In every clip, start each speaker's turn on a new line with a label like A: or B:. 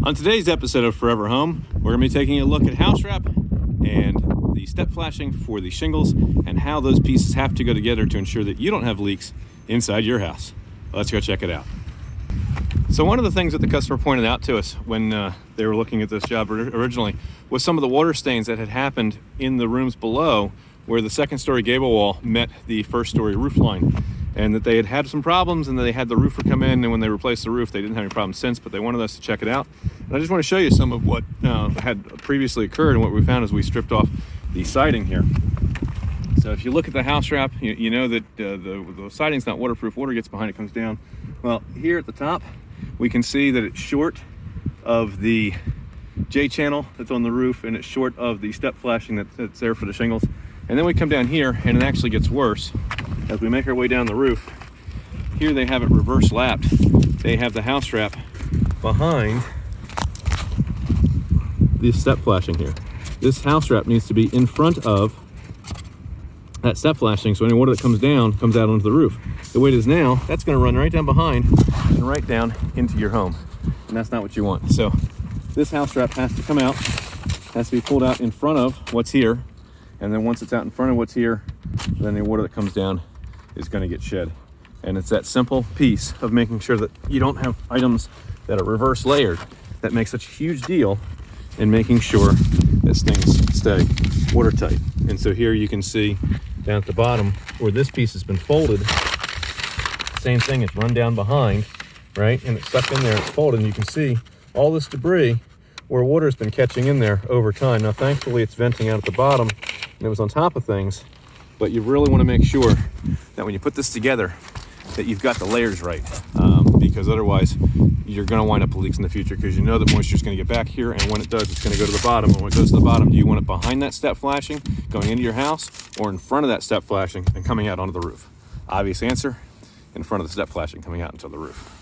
A: On today's episode of Forever Home, we're going to be taking a look at house wrap and the step flashing for the shingles and how those pieces have to go together to ensure that you don't have leaks inside your house. Let's go check it out. So one of the things that the customer pointed out to us when they were looking at this job originally was some of the water stains that had happened in the rooms below where the second story gable wall met the first story roof line, and that they had had some problems and that they had the roofer come in, and when they replaced the roof they didn't have any problems since, but they wanted us to check it out. And I just want to show you some of what had previously occurred, and what we found is we stripped off the siding here. So if you look at the house wrap, you know that the siding's not waterproof. Water gets behind it, comes down. Well, here at the top we can see that it's short of the J channel that's on the roof, and it's short of the step flashing that's there for the shingles. And then we come down here and it actually gets worse. As we make our way down the roof, here they have it reverse lapped. They have the house wrap behind the step flashing here. This house wrap needs to be in front of that step flashing, so any water that comes down comes out onto the roof. The way it is now, that's going to run right down behind and right down into your home, and that's not what you want. So this house wrap has to come out, has to be pulled out in front of what's here, and then once it's out in front of what's here, then the water that comes down is going to get shed. And it's that simple piece of making sure that you don't have items that are reverse layered that makes such a huge deal in making sure that things stay watertight. And so here you can see down at the bottom where this piece has been folded, same thing, it's run down behind, right? And it's stuck in there, it's folded, and you can see all this debris where water's been catching in there over time. Now thankfully it's venting out at the bottom and it was on top of things, but you really want to make sure that when you put this together that you've got the layers right, because otherwise you're going to wind up with leaks in the future, because you know that moisture is going to get back here, and when it does, it's going to go to the bottom. And when it goes to the bottom, do you want it behind that step flashing going into your house, or in front of that step flashing and coming out onto the roof? Obvious answer, in front of the step flashing coming out into the roof.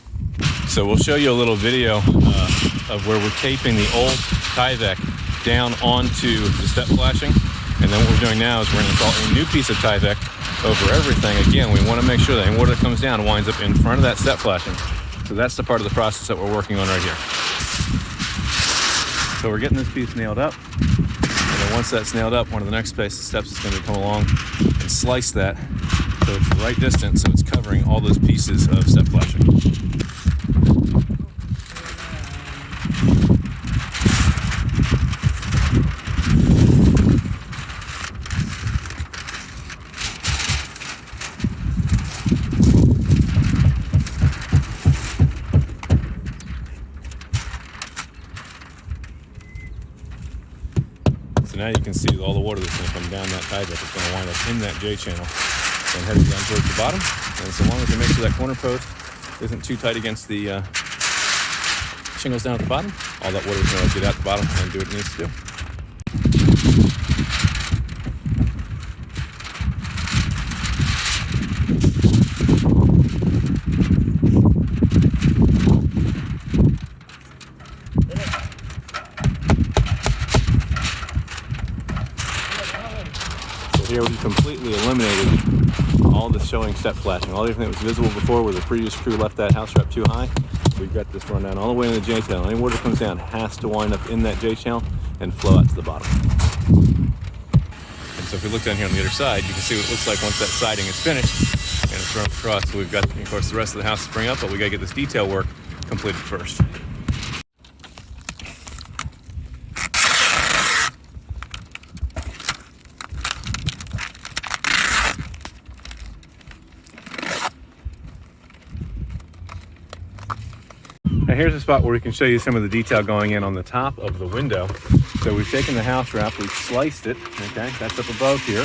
A: So we'll show you a little video of where we're taping the old 𝗗𝘂𝘀 down onto the step flashing, and then what we're doing now is we're going to install a new piece of 𝗗𝘂𝘀 over everything. Again, we want to make sure that any water that comes down winds up in front of that step flashing. So that's the part of the process that we're working on right here. So we're getting this piece nailed up, and then once that's nailed up, one of the next steps is going to come along and slice that so it's the right distance, so it's covering all those pieces of step flashing. So now you can see all the water that's going to come down that 𝗗𝘂𝘀 is going to wind up in that J channel and heading down towards the bottom. And so long as you make sure that corner post isn't too tight against the shingles down at the bottom, all that water is going to get out the bottom and do what it needs to do. Here we completely eliminated all the showing step flashing, all everything that was visible before where the previous crew left that house wrap too high. We've got this run down all the way in the J channel. Any water that comes down has to wind up in that J channel and flow out to the bottom. And so if we look down here on the other side, you can see what it looks like once that siding is finished and it's run across. So we've got, of course, the rest of the house to bring up, but we got to get this detail work completed first. Now here's a spot where we can show you some of the detail going in on the top of the window. So we've taken the house wrap, we've sliced it, okay, that's up above here.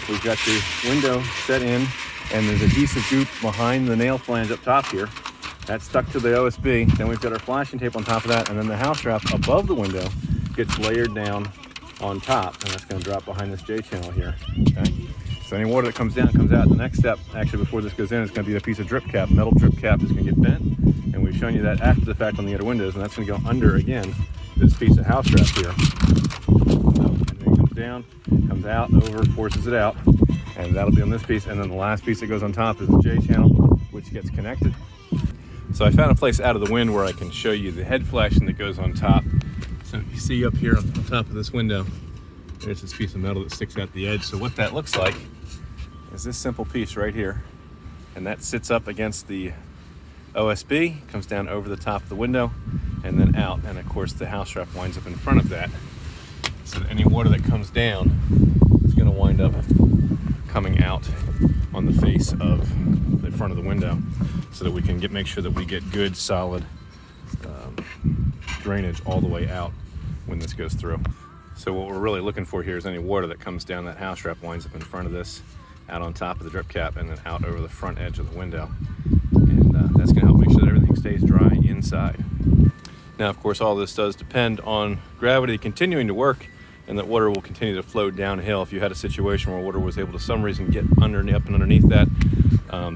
A: We've got the window set in, and there's adhesive goop behind the nail flange up top here. That's stuck to the OSB. Then we've got our flashing tape on top of that, and then the house wrap above the window gets layered down on top, and that's going to drop behind this J channel here, okay? So any water that comes down comes out. The next step, actually before this goes in, is going to be a piece of drip cap. Metal drip cap is going to get bent, and we've shown you that after the fact on the other windows, and that's going to go under, again, this piece of house wrap here. And then it comes down, comes out, over, forces it out, and that'll be on this piece. And then the last piece that goes on top is the J channel, which gets connected. So I found a place out of the wind where I can show you the head flashing that goes on top. So you see up here on top of this window, there's this piece of metal that sticks out the edge. So what that looks like is this simple piece right here. And that sits up against the OSB, comes down over the top of the window, and then out. And of course the house wrap winds up in front of that. So that any water that comes down is gonna wind up coming out on the face of the front of the window, so that we can make sure that we get good solid drainage all the way out when this goes through. So what we're really looking for here is any water that comes down that house wrap winds up in front of this, out on top of the drip cap, and then out over the front edge of the window. And that's gonna help make sure that everything stays dry inside. Now, of course, all this does depend on gravity continuing to work, and that water will continue to flow downhill. If you had a situation where water was able to some reason get up and underneath that,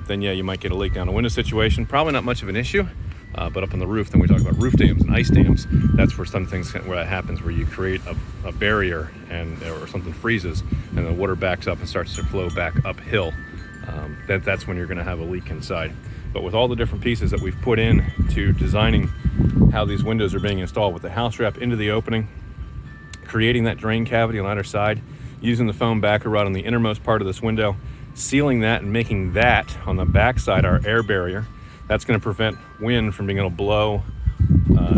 A: then yeah, you might get a leak down a window situation. Probably not much of an issue, but up on the roof, then we talk about roof dams and ice dams. That's where some things, where that happens, where you create a barrier or something freezes, and the water backs up and starts to flow back uphill. That's when you're gonna have a leak inside. But with all the different pieces that we've put in to designing how these windows are being installed, with the house wrap into the opening, creating that drain cavity on either side, using the foam backer rod on the innermost part of this window, sealing that and making that on the back side our air barrier. That's going to prevent wind from being able to blow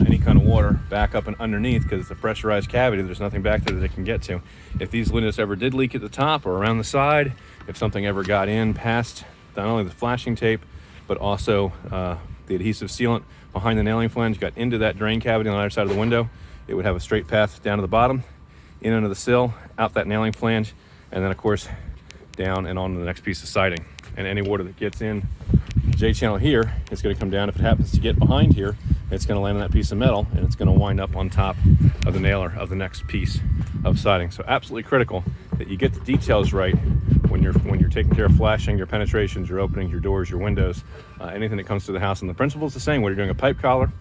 A: any kind of water back up and underneath, because it's a pressurized cavity. There's nothing back there that it can get to. If these windows ever did leak at the top or around the side, if something ever got in past not only the flashing tape, but also the adhesive sealant behind the nailing flange, got into that drain cavity on the other side of the window, it would have a straight path down to the bottom, in under the sill, out that nailing flange, and then of course down and on to the next piece of siding. And any water that gets in the J channel here is going to come down. If it happens to get behind here, it's going to land on that piece of metal, and it's going to wind up on top of the nailer of the next piece of siding. So absolutely critical that you get the details right when you're taking care of flashing, your penetrations, your openings, your doors, your windows, anything that comes to the house. And the principle is the same, whether you're doing a pipe collar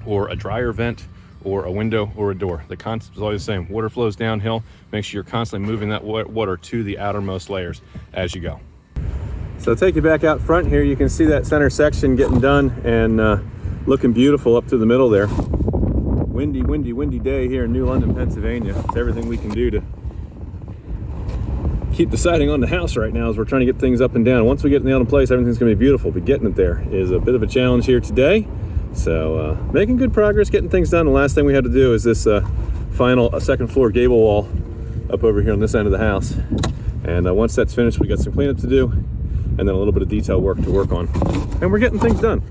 A: or a dryer vent or a window or a door. The concept is always the same. Water flows downhill. Make sure you're constantly moving that water to the outermost layers as you go. So I'll take you back out front here. You can see that center section getting done and looking beautiful up to the middle there. Windy, windy, windy day here in New London, Pennsylvania. It's everything we can do to keep the siding on the house right now as we're trying to get things up and down. Once we get the nailed in place, everything's gonna be beautiful, but getting it there is a bit of a challenge here today. So making good progress, getting things done. The last thing we had to do is this final second floor gable wall up over here on this end of the house. And once that's finished, we got some cleanup to do, and then a little bit of detail work to work on. And we're getting things done.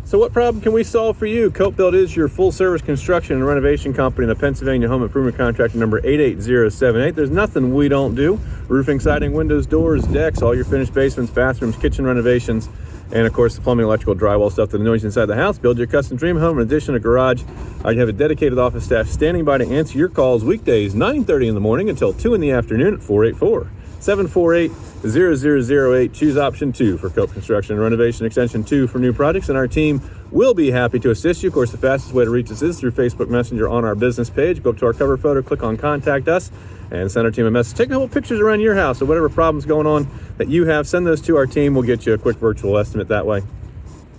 A: So what problem can we solve for you? Cope-Built is your full service construction and renovation company in the Pennsylvania home improvement contractor number 88078. There's nothing we don't do. Roofing, siding, windows, doors, decks, all your finished basements, bathrooms, kitchen renovations, and of course the plumbing, electrical, drywall stuff that annoys you inside the house. Build your custom dream home. In addition, a garage. I have a dedicated office staff standing by to answer your calls weekdays 9:30 in the morning until 2 in the afternoon at 484-748-0008. Choose option 2 for Cope Construction and Renovation, extension 2 for new projects, and our team will be happy to assist you. Of course, the fastest way to reach us is through Facebook Messenger on our business page. Go up to our cover photo, click on Contact Us, and send our team a message. Take a couple pictures around your house or whatever problems going on that you have. Send those to our team. We'll get you a quick virtual estimate that way.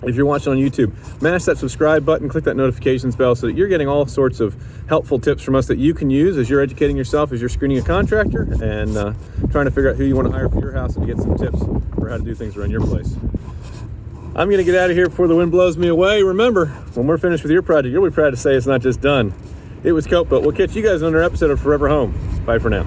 A: If you're watching on YouTube, mash that subscribe button, click that notifications bell so that you're getting all sorts of helpful tips from us that you can use as you're educating yourself, as you're screening a contractor, and trying to figure out who you want to hire for your house and to get some tips for how to do things around your place. I'm going to get out of here before the wind blows me away. Remember, when we're finished with your project, you'll be proud to say it's not just done. It was Cope, but we'll catch you guys on another episode of Forever Home. Bye for now.